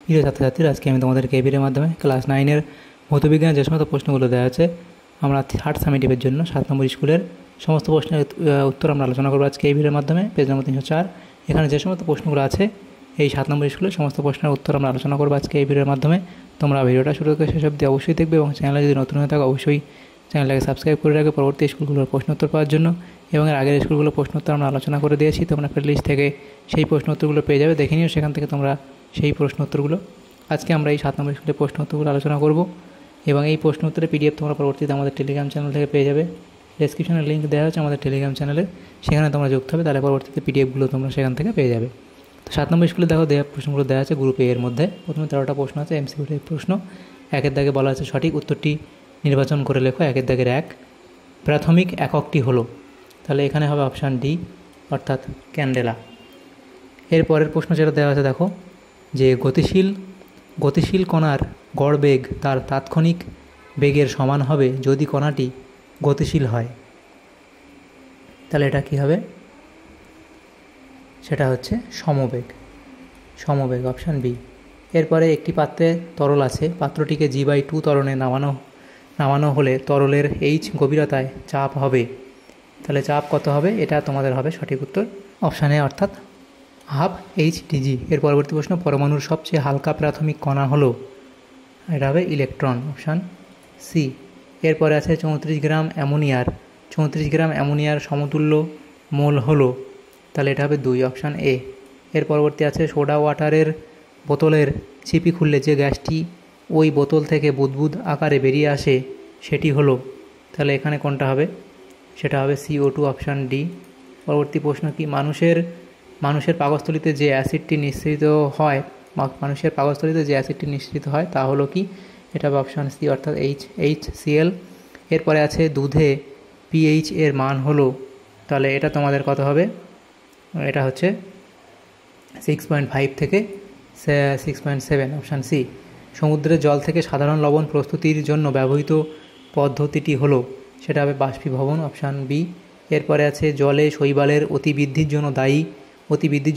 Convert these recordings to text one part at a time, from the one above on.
প্রিয় ছাত্রছাত্রীরা, আজকে আমি তোমাদেরকে এই ভিডিওর মাধ্যমে ক্লাস 9-এর ভৌতবিজ্ঞানের যে সমস্ত প্রশ্নগুলো দেওয়া আছে আমরা থার্ড সামেটিভের জন্য 7 নম্বর স্কুলের সমস্ত প্রশ্নের উত্তর আমরা আলোচনা করবো আজকে এই ভিডিওর মাধ্যমে। পেজ নম্বর 304। এখানে যে সমস্ত প্রশ্নগুলো আছে এই 7 নম্বর স্কুলের সমস্ত প্রশ্নের উত্তর আমরা আলোচনা করবো আজকে এই ভিডিওর মাধ্যমে। তোমরা ভিডিওটা শুরু থেকে শেষ অবধি অবশ্যই দেখবে এবং চ্যানেলে যদি নতুন হয়ে থাকো অবশ্যই চ্যানেলটাকে সাবস্ক্রাইব করে রাখবে পরবর্তী স্কুলগুলোর প্রশ্ন উত্তর পাওয়ার জন্য। এবং এর আগের স্কুলগুলোর প্রশ্ন উত্তর আমরা আলোচনা করে দিয়েছি, তোমরা প্লেলিস্ট থেকে সেই প্রশ্ন উত্তরগুলো পেয়ে যাবে, দেখে নিও সেখান থেকে তোমরা সেই প্রশ্ন উত্তরগুলো। আজকে আমরা এই 7 নম্বর স্কুলের প্রশ্ন উত্তরগুলো আলোচনা করব এবং এই প্রশ্ন উত্তরের পিডিএফ তোমরা পরবর্তীতে আমাদের টেলিগ্রাম চ্যানেল থেকে পেয়ে যাবে। ডেসক্রিপশনে লিঙ্ক দেওয়া আছে আমাদের টেলিগ্রাম চ্যানেলে, সেখানে তোমরা যুক্ত হবে, তাহলে পরবর্তীতে পিডিএফগুলো তোমরা সেখান থেকে পেয়ে যাবে। তো 7 নম্বর স্কুলে দেখো প্রশ্নগুলো দেওয়া আছে গ্রুপ এ এর মধ্যে। প্রথমে 13টা প্রশ্ন আছে এমসিকিউ টাইপ প্রশ্ন। একের দাগে বলা আছে সঠিক উত্তরটি নির্বাচন করে লেখো। একের দাগের 1, প্রাথমিক এককটি হলো, তাহলে এখানে হবে অপশান ডি অর্থাৎ ক্যান্ডেলা। এর পরের প্রশ্ন যেটা দেওয়া আছে দেখো যে গতিশীল কণার গড় বেগ তার তাৎক্ষণিক বেগের সমান হবে যদি কণাটি গতিশীল হয়, তাহলে এটা কি হবে? সেটা হচ্ছে সমবেগ অপশান বি। এরপরে একটি পাত্রে তরল আছে, পাত্রটিকে G/2 ত্বরণে নামানো হলে তরলের H গভীরতায় চাপ হবে, তাহলে চাপ কত হবে? এটা তোমাদের হবে সঠিক উত্তর অপশান এ অর্থাৎ হাফ HDG। এর পরবর্তী প্রশ্ন পরমাণুর সবচেয়ে হালকা প্রাথমিক কণা হলো, এটা হবে ইলেকট্রন অপশান সি। এরপরে আছে 34 গ্রাম অ্যামোনিয়ার সমতুল্য মোল হলো, তাহলে এটা হবে 2 অপশান এ। এর পরবর্তী আছে সোডা ওয়াটারের বোতলের ছিপি খুললে যে গ্যাসটি ওই বোতল থেকে বুদবুদ আকারে বেরিয়ে আসে সেটি হলো, তাহলে এখানে কোনটা হবে? সেটা হবে CO2 অপশান ডি। পরবর্তী প্রশ্ন কি মানুষের পাকস্থলীতে যে অ্যাসিডটি নিঃসৃত হয় তা হলো কি? এটা হবে অপশান সি অর্থাৎ HCl। এরপরে আছে দুধে pH এর মান হলো, তাহলে এটা তোমাদের কত হবে? এটা হচ্ছে 6.5 থেকে 6.7 অপশান সি। সমুদ্রের জল থেকে সাধারণ লবণ প্রস্তুতির জন্য ব্যবহৃত পদ্ধতিটি হলো, সেটা হবে বাষ্পীভবন অপশান বি। এরপরে আছে জলে শৈবালের অতিবৃদ্ধির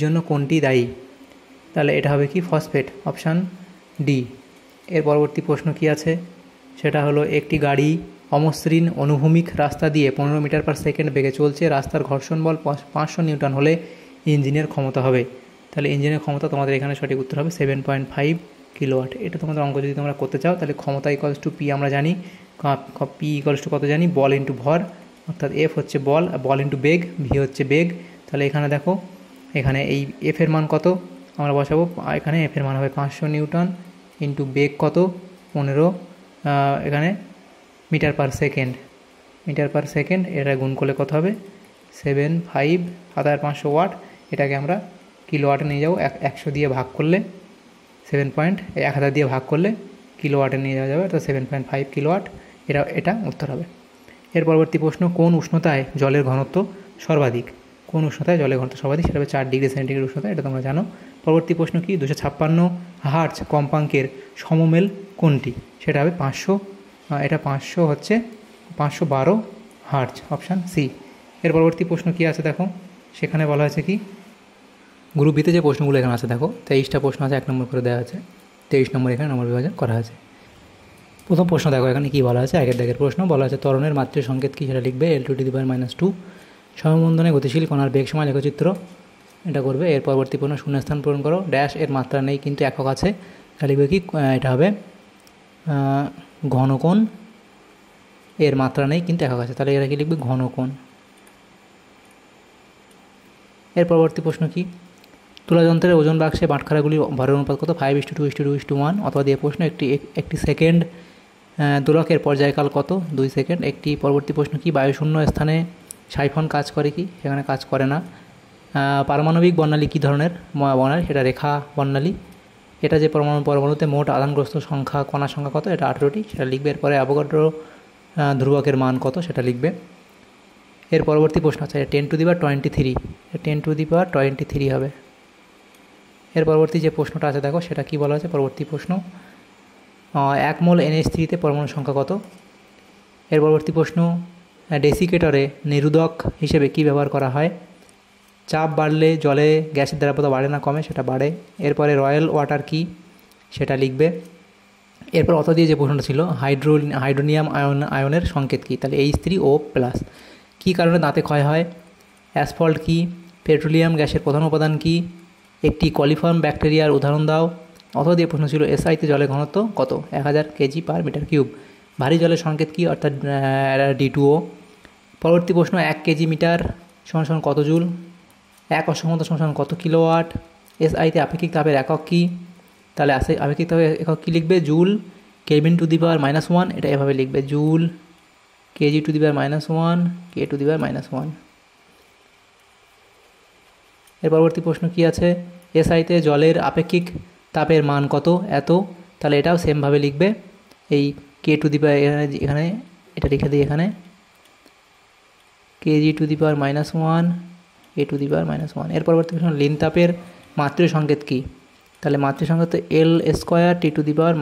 জন্য কোনটি দায়ী? তাহলে এটা হবে কি? Phosphate option D. এর পরবর্তী প্রশ্ন কি আছে? সেটা হলো একটি গাড়ি অমসৃণ অনুভূমিক রাস্তা দিয়ে 15 মিটার পার সেকেন্ড বেগে চলছে, রাস্তার ঘর্ষণ বল 500 নিউটন হলে ইঞ্জিনের ক্ষমতা হবে, তাহলে ইঞ্জিনের ক্ষমতা তোমাদের এখানে সঠিক উত্তর হবে 7.5 কিলোওয়াট। এটা তোমাদের অঙ্ক যদি তোমরা করতে চাও তাহলে ক্ষমতা ইকুয়ালস টু পি আমরা জানি, পি ইকুয়ালস টু কত জানি? বল ইন্টু ভর, অর্থাৎ এফ হচ্ছে বল ইন্টু বেগ, ভি হচ্ছে বেগ। তাহলে এখানে দেখো এখানে এই এফের মান কত আমরা বসাবো, এখানে এফের মান হবে 500 নিউটন ইন্টু বেগ কত? 15 এখানে মিটার পার সেকেন্ড, এটা গুণ করলে কত হবে? 7500 ওয়াট। এটাকে আমরা কিলোওয়াটে নিয়ে যাবো, 100 দিয়ে ভাগ করলে 1000 দিয়ে ভাগ করলে কিলোওয়াটে নিয়ে যাওয়া যাবে, অর্থাৎ 7.5 কিলোওয়াট। এটা উত্তর হবে। এর পরবর্তী প্রশ্ন কোন উষ্ণতায় জলের ঘনত্ব সর্বাধিক? সেটা হবে 4 ডিগ্রি সেন্টিগ্রেড উষ্ণতা, এটা তোমরা জানো। পরবর্তী প্রশ্ন কি? 256 হার্টজ কম্পাঙ্কের সমমেল কোনটি? সেটা হবে 500, এটা 500 হচ্ছে 512 হার্টজ অপশান সি। এর পরবর্তী প্রশ্ন কি আছে দেখো, সেখানে বলা আছে কি? গ্রুপ বিতে যে প্রশ্নগুলো এখানে আছে দেখো 23টা প্রশ্ন আছে, 1 নম্বর করে দেওয়া আছে, 23 নম্বর এখানে নম্বর বিভাজন করা আছে। প্রথম প্রশ্ন দেখো এখানে কী বলা আছে, একের দাগের প্রশ্ন বলা আছে ত্বরণের মাত্রিক সংকেত কী? সেটা লিখবে L2⁻²। সমবন্ধনে গতিশীল কণার বেগ সমান লেখচিত্র, এটা করবে। এর পরবর্তী প্রশ্ন শূন্যস্থান পূরণ করো, ড্যাশ এর মাত্রা নেই কিন্তু একক আছে, এটা লিখবে কি? এটা হবে ঘনকোণ এর মাত্রা নেই কিন্তু একক আছে, তাহলে এরা কি লিখবে? ঘনকোণ। এর পরবর্তী প্রশ্ন কি? তুলাযন্ত্রের ওজন বাক্সে বাটখারাগুলির ভরের অনুপাত কত? 5:2:1 অথবা দিয়ে প্রশ্ন একটি সেকেন্ড দোলকের পর্যায়কাল কত? 2 সেকেন্ড। একটি পরবর্তী প্রশ্ন কি? বায়ুশূন্য স্থানে সাইফন কাজ করে কি? সেখানে কাজ করে না। পারমাণবিক বর্ণালী কী ধরনের বর্ণালী? সেটা রেখা বর্ণালী। এটা যে পরমাণুতে মোট আধানগ্রস্ত কণার সংখ্যা কত? এটা 18টি, সেটা লিখবে। এরপরে অ্যাভোগাড্রো ধ্রুবকের মান কত? সেটা লিখবে। এর পরবর্তী প্রশ্ন আছে 10⁻23, 10⁻23 হবে। এর পরবর্তী যে প্রশ্নটা আছে দেখো সেটা কি বলা আছে? পরবর্তী প্রশ্ন 1 মোল NH3-তে পরমাণুর সংখ্যা কত? এর পরবর্তী প্রশ্ন ডেসিকেটরে নিরোধক হিসেবে কি ব্যবহার করা হয়? চাপ বাড়লে জলে গ্যাসের দ্রাব্যতা বাড়ে না কমে? সেটা বাড়ে। এরপরে রয়্যাল ওয়াটার কি? সেটা লিখবে। এরপর অত দিয়ে যে প্রশ্নটা ছিল হাইড্রোনিয়াম আয়নের সংকেত কী, তাহলে H3O+। কী কারণে দাঁতে ক্ষয় হয়, অ্যাসফল্ট কী, পেট্রোলিয়াম গ্যাসের প্রধান উপাদান কী, একটি কলিফর্ম ব্যাকটেরিয়ার উদাহরণ দাও। অত দিয়ে প্রশ্ন ছিল এসআইতে জলের ঘনত্ব কত, 1000 kg/m3। ভারী জলের সংকেত কী, অর্থাৎ D2O। পরবর্তী প্রশ্ন 1 কেজি মিটার সমান কত জুল, 1 অসক্ষমতা সমান কত কিলোওয়াট, এসআইতে আপেক্ষিক তাপের একক কী, তাহলে আপেক্ষিক তাপের একক কী লিখবে, জুল Kelvin⁻⁻1, এটা এভাবে লিখবে, জুল Kg⁻⁻1 K⁻⁻1। এর পরবর্তী প্রশ্ন কি আছে, এসআইতে জলের আপেক্ষিক তাপের মান কত, এত, তাহলে এটাও সেমভাবে লিখবে, এই এখানে এটা লিখে দিই, এখানে Kg⁻⁻1 K⁻⁻1। এর পরবর্তী প্রশ্ন লিন তাপের মাত্রীয় সংকেত কী, তাহলে মাত্রীয় সংকেত L² T⁻²,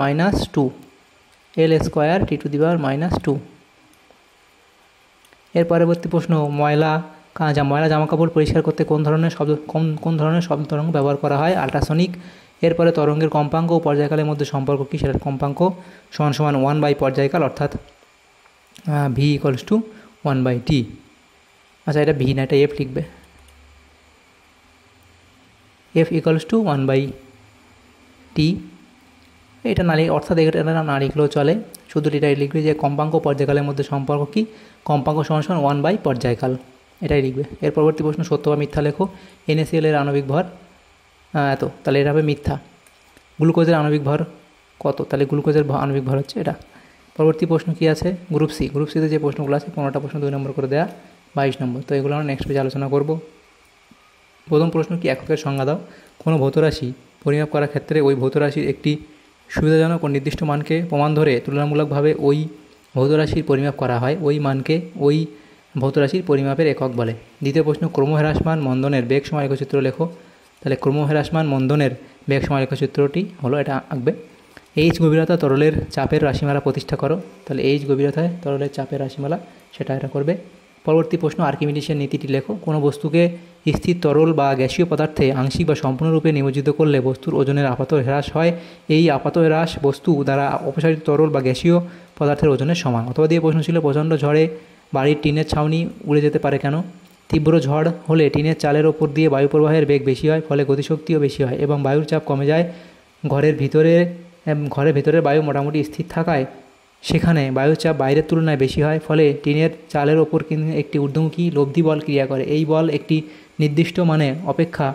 L² T⁻²। এর পরবর্তী প্রশ্ন ময়লা জামাকাপড় পরিষ্কার করতে কোন ধরনের শব্দ তরঙ্গ ব্যবহার করা হয়, আল্ট্রাসনিক। এরপরে তরঙ্গের কম্পাঙ্ক ও পর্যায়কালের মধ্যে সম্পর্ক কী, সেটার কম্পাঙ্ক সমান 1/, পর্যায়কাল অর্থাৎ V = 1/T। আচ্ছা, এটা V না, এটা F লিখবে, F = 1/T। এটা না অর্থাৎ এটা না লিখলেও চলে, শুধু এটা লিখবে যে কম্পাঙ্ক পর্যায়কালের মধ্যে সম্পর্ক কী, কম্পাঙ্ক সমান 1/, পর্যায়কাল, এটাই লিখবে। এর পরবর্তী প্রশ্ন সত্য বা মিথ্যা লেখো। NaCl এর আণবিক ভর এত, তাহলে এটা হবে মিথ্যা। গ্লুকোজের আণবিক ভর কত, তাহলে গ্লুকোজের আণবিক ভর হচ্ছে এটা। পরবর্তী প্রশ্ন কি আছে, গ্রুপ সিতে যে প্রশ্নগুলো আছে 15টা প্রশ্ন 2 নম্বর করে দেওয়া, 22 নম্বর। তো এগুলো আমরা নেক্সট পেজে আলোচনা করব। প্রথম প্রশ্ন কি, এককের সংজ্ঞা দাও। কোনো ভৌতরাশি পরিমাপ করার ক্ষেত্রে ওই ভৌতরাশির একটি সুবিধাজনক ও নির্দিষ্ট মানকে প্রমাণ ধরে তুলনামূলকভাবে ওই ভৌতরাশির পরিমাপ করা হয়, ওই মানকে ওই ভৌতরাশির পরিমাপের একক বলে। দ্বিতীয় প্রশ্ন, ক্রমহ্রাসমান মন্দনের বেগ সময় লেখচিত্র লেখো। তাহলে ক্রমহ্রাসমান মন্দনের বেগ সময় লেখচিত্রটি হলো, এটা আঁকবে। H গভীরতা তরলের চাপের রাশিমালা প্রতিষ্ঠা করো। তাহলে H গভীরতায় তরলের চাপের রাশিমালা, সেটা এটা করবে। পরবর্তী প্রশ্ন, আর্কিমিডিসের নীতিটি লেখো। কোনো বস্তুকে স্থির তরল বা গ্যাসীয় পদার্থে আংশিক বা সম্পূর্ণরূপে নিমজ্জিত করলে বস্তুর ওজনের আপাত হ্রাস হয়। এই আপাত হ্রাস বস্তু দ্বারা অপসারিত তরল বা গ্যাসীয় পদার্থের ওজনের সমান। অথবা দিয়ে প্রশ্ন ছিল, প্রচণ্ড ঝড়ে বাড়ির টিনের ছাউনি উড়ে যেতে পারে কেন। তীব্র ঝড় হলে টিনের চালের ওপর দিয়ে বায়ু প্রবাহের বেগ বেশি হয়, ফলে গতিশক্তিও বেশি হয় এবং বায়ুর চাপ কমে যায়। ঘরের ভিতরে বায়ু মোটামুটি স্থির থাকায় সেখানে বায়ুর চাপ বাইরের তুলনায় বেশি হয়, ফলে টিনের চালের ওপর একটি ঊর্ধ্বমুখী লব্ধি বল ক্রিয়া করে। এই বল একটি নির্দিষ্ট মান অপেক্ষা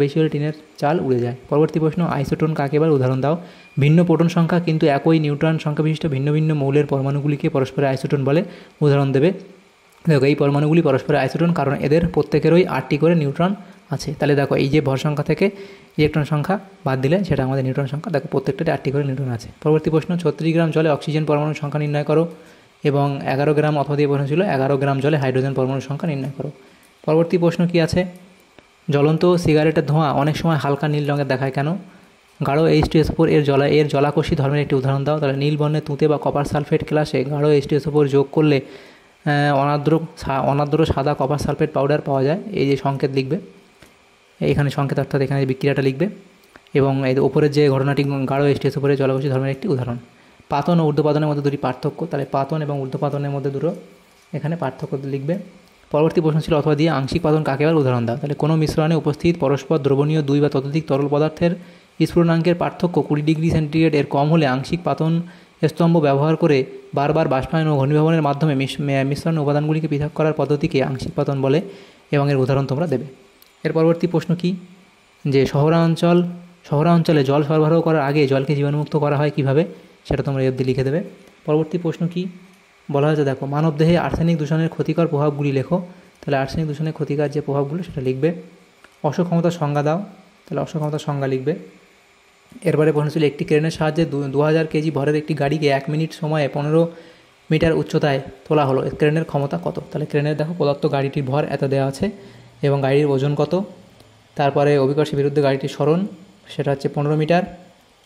বেশি হলে টিনের চাল উড়ে যায়। পরবর্তী প্রশ্ন, আইসোটোন কাকে বলে, উদাহরণ দাও। ভিন্ন প্রোটন সংখ্যা কিন্তু একই নিউট্রন সংখ্যা বিশিষ্ট ভিন্ন ভিন্ন মৌলের পরমাণুগুলিকে পরস্পরের আইসোটোন বলে, উদাহরণ দেবে। দেখো, এই পরমাণুগুলি পরস্পরের আইসোটোন কারণ এদের প্রত্যেকেরই 8টি করে নিউট্রন আছে। তাহলে দেখো, এই যে ভর সংখ্যা থেকে ইলেকট্রন সংখ্যা বাদ দিলে সেটা আমাদের নিউট্রন সংখ্যা, দেখো প্রত্যেকটাতে 8টি করে নিউট্রন আছে। পরবর্তী প্রশ্ন, 36 গ্রাম জলে অক্সিজেন পরমাণুর সংখ্যা নির্ণয় করো এবং 11 গ্রাম, অথবা দিয়ে প্রশ্ন ছিল 11 গ্রাম জলে হাইড্রোজেন পরমাণুর সংখ্যা নির্ণয় করো। পরবর্তী প্রশ্ন কি আছে, জ্বলন্ত সিগারেটের ধোঁয়া অনেক সময় হালকা নীল রঙের দেখায় কেন। গাঢ় H2SO4 এর জলাকোষী ধর্মের একটি উদাহরণ দাও। তাহলে নীল বর্ণের তুঁতে বা কপার সালফেট ক্লাসে গাঢ় H2SO4 যোগ করলে অনার্দ্র সাদা কপার সালফেট পাউডার পাওয়া যায়। এই যে সংকেত লিখবে, এখানে সংকেত অর্থাৎ এখানে বিক্রিয়াটা লিখবে এবং এই ওপরের যে ঘটনাটি গাঢ় H2SO4 জলাকোষী ধর্মের একটি উদাহরণ। পাতন ও ঊর্ধ্বপাতনের মধ্যে দুটি পার্থক্য, তাহলে পাতন এবং ঊর্ধ্বপাতনের মধ্যে দুটো এখানে পার্থক্য লিখবে। পরবর্তী প্রশ্ন ছিল, অথবা দিয়ে আংশিক পাতন কাকে বলে, উদাহরণ দাও। তাহলে কোনো মিশ্রণে উপস্থিত পরস্পর দ্রবণীয় 2 বা ততোধিক তরল পদার্থের স্ফুটনাঙ্কের পার্থক্য 20 ডিগ্রি সেন্টিগ্রেড এর কম হলে আংশিক পাতন স্তম্ভ ব্যবহার করে বারবার বাষ্পায়ন ও ঘনীভবনের মাধ্যমে মিশ্রণ উপাদানগুলিকে পৃথক করার পদ্ধতিকে আংশিক পাতন বলে এবং এর উদাহরণ তোমরা দেবে। এর পরবর্তী প্রশ্ন কি, যে শহরাঞ্চলে জল সরবরাহ করার আগে জলকে জীবাণুমুক্ত করা হয় কিভাবে, সেটা তোমরা এই অবধি লিখে দেবে। পরবর্তী প্রশ্ন কি বলা হয়েছে, দেখো, মানবদেহে আর্সেনিক দূষণের ক্ষতিকর প্রভাবগুলি লেখো। তাহলে আর্সেনিক দূষণের ক্ষতিকর যে প্রভাবগুলো সেটা লিখবে। অসক্ষমতার সংজ্ঞা দাও। তাহলে অসক্ষমতার সংজ্ঞা লিখবে। এরপরে প্রশ্ন ছিল, একটি ক্রেনের সাহায্যে 2000 কেজি ভরের একটি গাড়িকে 1 মিনিট সময়ে 15 মিটার উচ্চতায় তোলা হলো, ক্রেনের ক্ষমতা কত। তাহলে ক্রেনের দেখো প্রদত্ত গাড়িটির ভর এত দেওয়া আছে এবং গাড়ির ওজন কত, তারপরে অভিকর্ষের বিরুদ্ধে গাড়িটির সরণ সেটা হচ্ছে 15 মিটার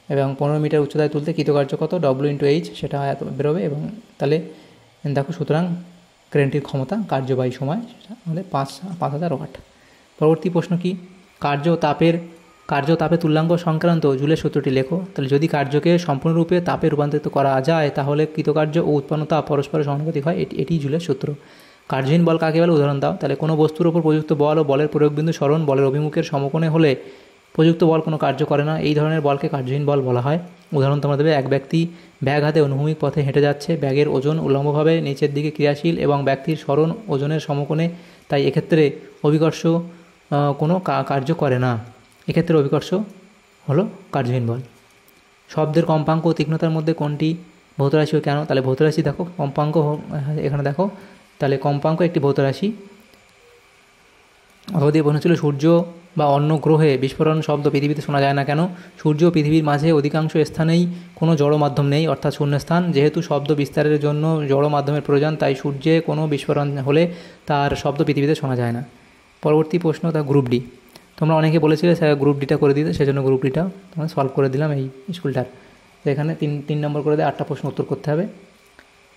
এবং 15 মিটার উচ্চতায় তুলতে কৃতকার্য কত, W/H, সেটা এত বেরোবে। এবং তাহলে দেখো, সুতরাং ক্রেনটির ক্ষমতা কার্যবাহী সময় সেটা আমাদের 5000 ওয়াট। পরবর্তী প্রশ্ন কি, কার্য কার্য তাপে তুল্যাঙ্ক সংক্রান্ত জুলের সূত্রটি লেখো। তাহলে যদি কার্যকে সম্পূর্ণরূপে তাপে রূপান্তরিত করা যায় তাহলে কৃতকার্য ও উৎপন্ন তাপ পরস্পরের সমানুপাতিক হয়, এটি জুলের সূত্র। কার্যহীন বল কাকে বলে, উদাহরণ দাও। তাহলে কোনো বস্তুর উপর প্রযুক্ত বল ও বলের প্রয়োগবিন্দু সরণ বলের অভিমুখের সমকোণে হলে প্রযুক্ত বল কোনো কার্য করে না, এই ধরনের বলকে কার্যহীন বল বলা হয়। উদাহরণ তোমরা দেবে, এক ব্যক্তি ব্যাগ হাতে অনুভূমিক পথে হেঁটে যাচ্ছে, ব্যাগের ওজন উল্লম্বভাবে নিচের দিকে ক্রিয়াশীল এবং ব্যক্তির সরণ ওজনের সমকোণে, তাই এক্ষেত্রে অভিকর্ষ কোনো কার্য করে না, এক্ষেত্রে অভিকর্ষ হলো কার্যহীন বল। শব্দের কম্পাঙ্ক ও তীক্ষ্ণতার মধ্যে কোনটি ভৌত রাশি ও কেন? তাহলে ভৌত রাশি দেখো, কম্পাঙ্ক এখানে দেখো, তাহলে কম্পাঙ্ক একটি ভৌত রাশি। অথবা দিয়ে প্রশ্ন ছিল সূর্য বা অন্য গ্রহে বিস্ফোরণ শব্দ পৃথিবীতে শোনা যায় না কেন? সূর্য ও পৃথিবীর মাঝে অধিকাংশ স্থানেই কোনো জড় মাধ্যম নেই, অর্থাৎ শূন্যস্থান। যেহেতু শব্দ বিস্তারের জন্য জড় মাধ্যমের প্রয়োজন, তাই সূর্যে কোনো বিস্ফোরণ হলে তার শব্দ পৃথিবীতে শোনা যায় না। পরবর্তী প্রশ্ন, তা গ্রুপ ডি। তোমরা অনেকে বলেছিলে স্যার গ্রুপ ডিটা করে দিতে, সেজন্য গ্রুপ ডিটা তোমরা সলভ করে দিলাম এই স্কুলটার। তো এখানে তিন নম্বর করে দিয়ে 8টা প্রশ্ন উত্তর করতে হবে।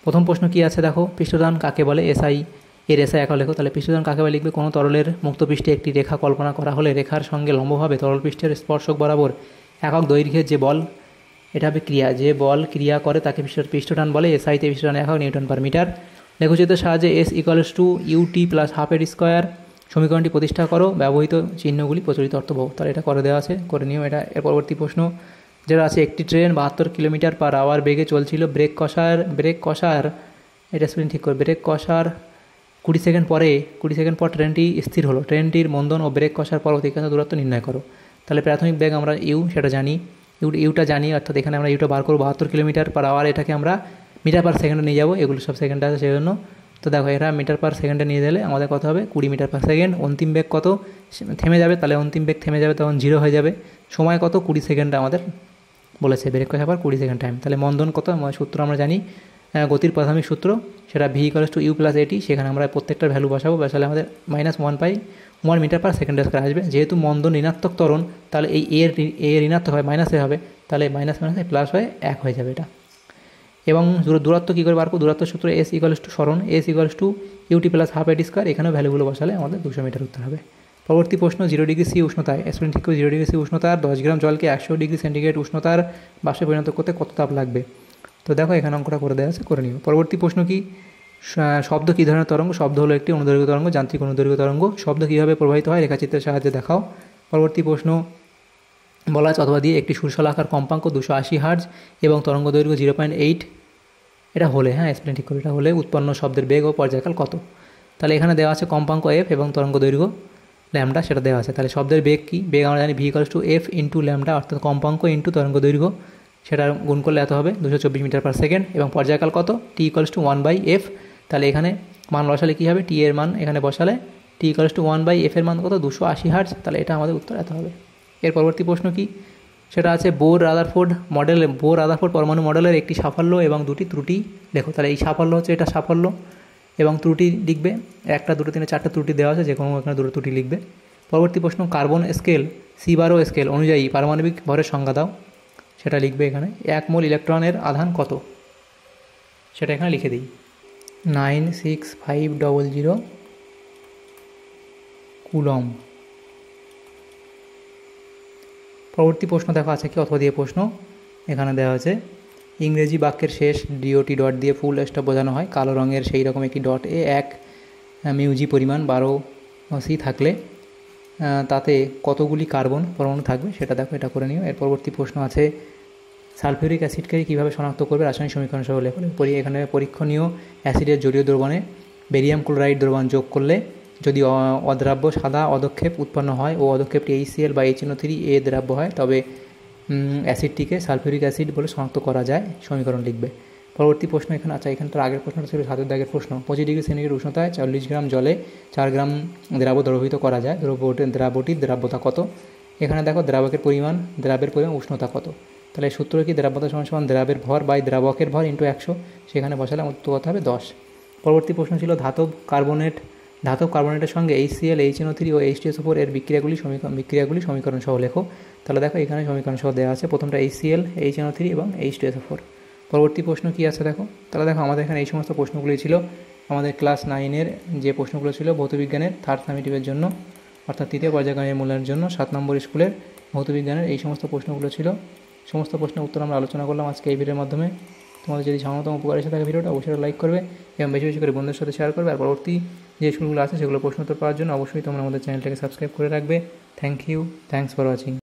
প্রথম প্রশ্ন কি আছে দেখো, পৃষ্ঠটান কাকে বলে? এসআই এর এসআই একা লেখো। তাহলে পৃষ্ঠটান কাকে বলে লিখবে, কোনো তরলের মুক্ত পৃষ্ঠে একটি রেখা কল্পনা করা হলে রেখার সঙ্গে লম্বভাবে তরল পৃষ্ঠের স্পর্শক বরাবর একক দৈর্ঘ্যের যে বল, এটা হবে ক্রিয়া, যে বল ক্রিয়া করে তাকে পৃষ্ঠটান বলে। এসআইতে পৃষ্ঠটান একক নিউটন পার মিটার। লেখচিত্রের সাহায্যে s equals to UT plus half এর স্কোয়ার সমীকরণটি প্রতিষ্ঠা করো, ব্যবহৃত চিহ্নগুলি প্রচলিত অর্থবহ। তাহলে এটা করে দেওয়া আছে, করে নিও এটা। এর পরবর্তী প্রশ্ন যেটা আছে, একটি ট্রেন 72 কিলোমিটার পার আওয়ার বেগে চলছিল, ব্রেক কষার এটা স্পেলিং ঠিক করে, ব্রেক কষার 20 সেকেন্ড পর ট্রেনটি স্থির হলো। ট্রেনটির মন্দন ও ব্রেক কষার পর অতিক্রান্ত দূরত্ব নির্ণয় করো। তাহলে প্রাথমিক বেগ আমরা সেটা জানি, ইউটা জানি, অর্থাৎ এখানে আমরা ইউটা বার করবো 72 কিলোমিটার পার আওয়ার, এটাকে আমরা মিটার পার সেকেন্ডে নিয়ে যাবো, এগুলো সব সেকেন্ডে আছে সেজন্য। তো দেখো এরা মিটার পার সেকেন্ডে নিয়ে গেলে আমাদের কত হবে, 20 মিটার পার সেকেন্ড। অন্তিম বেগ কত, থেমে যাবে, তাহলে অন্তিম বেগ থেমে যাবে, তখন 0 হয়ে যাবে। সময় কত, 20 সেকেন্ডে আমাদের বলেছে, ব্রেক কষার পর 20 সেকেন্ড টাইম। তাহলে মন্দন কত, সূত্র আমরা জানি, গতির প্রাথমিক সূত্র, সেটা V equals to U plus at. সেখানে আমরা প্রত্যেকটার ভ্যালু বসাবো, বসালে আমাদের -1/1 মিটার পার সেকেন্ড স্কয়ার আসবে। যেহেতু মন্দন ঋণাত্মক ত্বরণ, তাহলে এই এ ঋণাত্মক হয়, মাইনাসে হবে, তাহলে মাইনাস প্লাস হয়ে 1 হয়ে যাবে এটা। এবং দূরত্ব কী করে বার করব, দূরত্ব সূত্র এস ইকুয়ালস টু সরণ, S equals to UT plus half at square. এখানেও ভ্যালুগুলো বসালে আমাদের 200 মিটার উত্তর হবে। পরবর্তী প্রশ্ন, 0 ডিগ্রি সি উষ্ণতায়, স্টুডেন্ট ঠিক করে, 0 ডিগ্রি সি উষ্ণতার 10 গ্রাম জলকে 100 ডিগ্রি সেন্টিগ্রেড উষ্ণতার বাষ্পে পরিণত করতে কত তাপ লাগবে? তো দেখো এখানে অঙ্কটা করে দেওয়া আছে, করে নিও। পরবর্তী প্রশ্ন কি, শব্দ কী ধরনের তরঙ্গ? শব্দ হলো একটি অনুদৈর্ঘ্য তরঙ্গ, যান্ত্রিক অনুদৈর্ঘ্য তরঙ্গ। শব্দ কীভাবে প্রবাহিত হয়, রেখাচিত্রের সাহায্যে দেখাও। পরবর্তী প্রশ্ন বলা আছে, অথবা দিয়ে একটি সুরশলাকার কম্পাঙ্ক 280 হার্জ এবং তরঙ্গ দৈর্ঘ্য 0.8, এটা হলে, স্পেলিং ঠিক করে, এটা হলে উৎপন্ন শব্দের বেগ ও পর্যায়কাল কত? তাহলে এখানে দেওয়া আছে কম্পাঙ্ক এফ এবং তরঙ্গ দৈর্ঘ্য ল্যামডা, সেটা দেওয়া আছে। তাহলে শব্দের বেগ কি, বেগ আমরা জানি V equals two F into lambda, অর্থাৎ কম্পাঙ্ক ইন্টু তরঙ্গ দৈর্ঘ্য, সেটা গুণ করলে এত হবে 224 মিটার পার সেকেন্ড। এবং পর্যায়কাল কত, টি ইকুয়ালস টু 1/f। তাহলে এখানে মান বসালে কী হবে, টি এর মান এখানে বসালে টি ইকুয়ালস টু 1/f এর মান কত, 280 হার্জ। তাহলে এটা আমাদের উত্তর এত হবে। এর পরবর্তী প্রশ্ন কি, সেটা আছে বোর রাদারফোর্ড পরমাণু মডেলের একটি সাফল্য এবং দুটি ত্রুটি লেখো। তাহলে এই সাফল্য হচ্ছে, এটা সাফল্য, এবং ত্রুটি লিখবে 1, 2, 3, 4টা ত্রুটি দেওয়া আছে, যে কোনো এখানে 2টো ত্রুটি লিখবে। পরবর্তী প্রশ্ন, কার্বন স্কেল C12 স্কেল অনুযায়ী পারমাণবিক ভরের সংজ্ঞা দাও, সেটা লিখবে এখানে। 1 মোল ইলেকট্রনের আধান কত, সেটা এখানে লিখে দিই, 96500 কুলম। পরবর্তী প্রশ্ন দেখো আছে কি, অথবা দিয়ে প্রশ্ন এখানে দেওয়া আছে, ইংরেজি বাক্যের শেষ ডিওটি ডট দিয়ে ফুল স্টপ বোঝানো হয়, কালো রঙের সেই রকম একটি ডট এ 1 মিউজি পরিমাণ 12 সি থাকলে তাতে কতগুলি কার্বন পরমাণু থাকবে, সেটা দেখো, এটা করে নিও। এর পরবর্তী প্রশ্ন আছে, সালফিউরিক অ্যাসিডকে কীভাবে শনাক্ত করবে, রাসায়নিক সমীকরণ সহ লেখো। এখানে পরীক্ষণীয় অ্যাসিডের জলীয় দ্রবণে বেরিয়াম ক্লোরাইড দ্রবণ যোগ করলে যদি অদ্রাব্য সাদা অদক্ষেপ উৎপন্ন হয় ও অদক্ষেপটি HCl বা HNO3 দ্রাব্য হয়, তবে অ্যাসিডটিকে সালফিউরিক অ্যাসিড বলে শনাক্ত করা যায়, সমীকরণ লিখবে। পরবর্তী প্রশ্ন এখানে আচ্ছা, এখানে তো আগের প্রশ্নটা ছিল 7 দাগের প্রশ্ন, 25 ডিগ্রি সেন্টিগ্রেড উষ্ণতায় 40 গ্রাম জলে 4 গ্রাম দ্রাব্য দ্রবীভূত করা যায়, দ্রাব্যটির দ্রাব্যতা কত? এখানে দেখো দ্রাবকের পরিমাণ, দ্রাবের পরিমাণ, উষ্ণতা কত। তাহলে সূত্র কি, দ্রাব্যতা সমান দ্রাবের ভর বাই দ্রাবকের ভর ইন্টু 100, সেখানে বসালে উত্তর কত হবে, 10। পরবর্তী প্রশ্ন ছিল ধাতব কার্বনেটের সঙ্গে HCl, HNO3 ও H2SO4 এর বিক্রিয়াগুলি সমীকরণ সহ লেখো। তাহলে দেখো এখানে সমীকরণ সহ দেওয়া আছে, প্রথমটা HCl, HNO3 এবং H2SO4। পরবর্তী প্রশ্ন কি আছে দেখো, তাহলে দেখো আমাদের এখানে এই সমস্ত প্রশ্নগুলি ছিল আমাদের ক্লাস 9-এর যে প্রশ্নগুলো ছিল ভৌতবিজ্ঞানের 3rd সামেটিভের জন্য, অর্থাৎ তৃতীয় পর্যায়ক্রমের মূল্যায়নের জন্য 7 নম্বর স্কুলের ভৌতবিজ্ঞানের এই সমস্ত প্রশ্নগুলো ছিল। সমস্ত প্রশ্নের উত্তর আমরা আলোচনা করলাম আজকে এই ভিডিওর মাধ্যমে। তোমাদের যদি সামান্যতম উপকার এসে থাকে ভিডিওটা অবশ্যই লাইক করবে এবং বেশি বেশি করে বন্ধুদের সাথে শেয়ার করবে। আর পরবর্তী যে স্কুলগুলো আছে সেগুলো প্রশ্ন উত্তর পাওয়ার জন্য অবশ্যই তোমরা আমাদের চ্যানেলটাকে সাবস্ক্রাইব করে রাখবে। Thanks for watching.